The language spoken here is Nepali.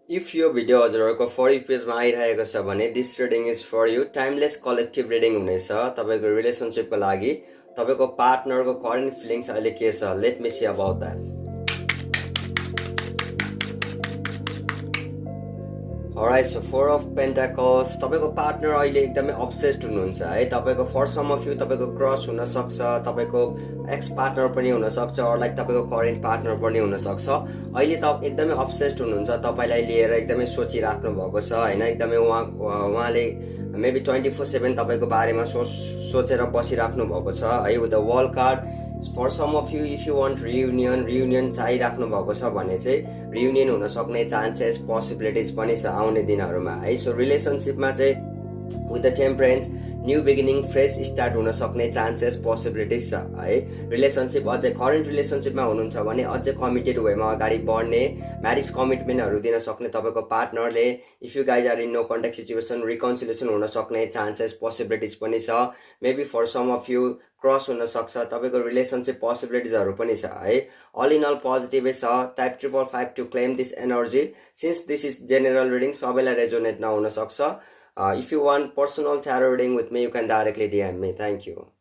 If यो भिडियो हजुरहरूको फर यु पेजमा आइरहेको छ भने this reading is for you timeless collective reading हुनेछ तपाईँको रिलेसनसिपको लागि तपाईँको पार्टनरको करेन्ट फिलिङ्स अहिले के छ let me see about that Alright, so Four of Pentacles, तपाईँको पार्टनर अहिले एकदमै अब्सेस्ड हुनुहुन्छ है तपाईँको फर सम अफ यु तपाईँको क्रस हुनसक्छ तपाईँको एक्स पार्टनर पनि हुनसक्छ अर लाइक तपाईँको करेन्ट पार्टनर पनि हुनसक्छ अहिले त एकदमै अब्सेस्ड हुनुहुन्छ तपाईँलाई लिएर एकदमै सोचिराख्नु भएको छ होइन एकदमै उहाँले मेबी 24/7 तपाईँको बारेमा सोचेर बसिराख्नु भएको छ है with the world card for some of you if you want reunion चाहिराख्नु भएको छ भने चाहिँ रियुनियन हुन सक्ने चान्सेस पोसिबिलिटिज पनि छ आउने दिनहरूमा है सो रिलेसनसिपमा चाहिँ with the temperance new beginning fresh start हुन सक्ने चान्सेस पोसिबिलिटिज छ है रिलेसनसिप अझै करेन्ट रिलेसनसिपमा हुनुहुन्छ भने अझै कमिटेड वेमा अगाडि बढ्ने म्यारिज कमिटमेन्टहरू दिन सक्ने तपाईँको पार्टनरले if you guys are in no contact situation reconciliation हुन सक्ने चान्सेस पोसिबिलिटिज पनि छ maybe for some of you cross हुनसक्छ तपाईँको रिलेसनसिप पोसिबिलिटिजहरू पनि छ है अल इन अल पोजिटिभै छ type 555 to claim this energy since this is general reading सबैलाई रेजोनेट नहुन सक्छ if you want personal tarot reading with me you can directly DM me. Thank you.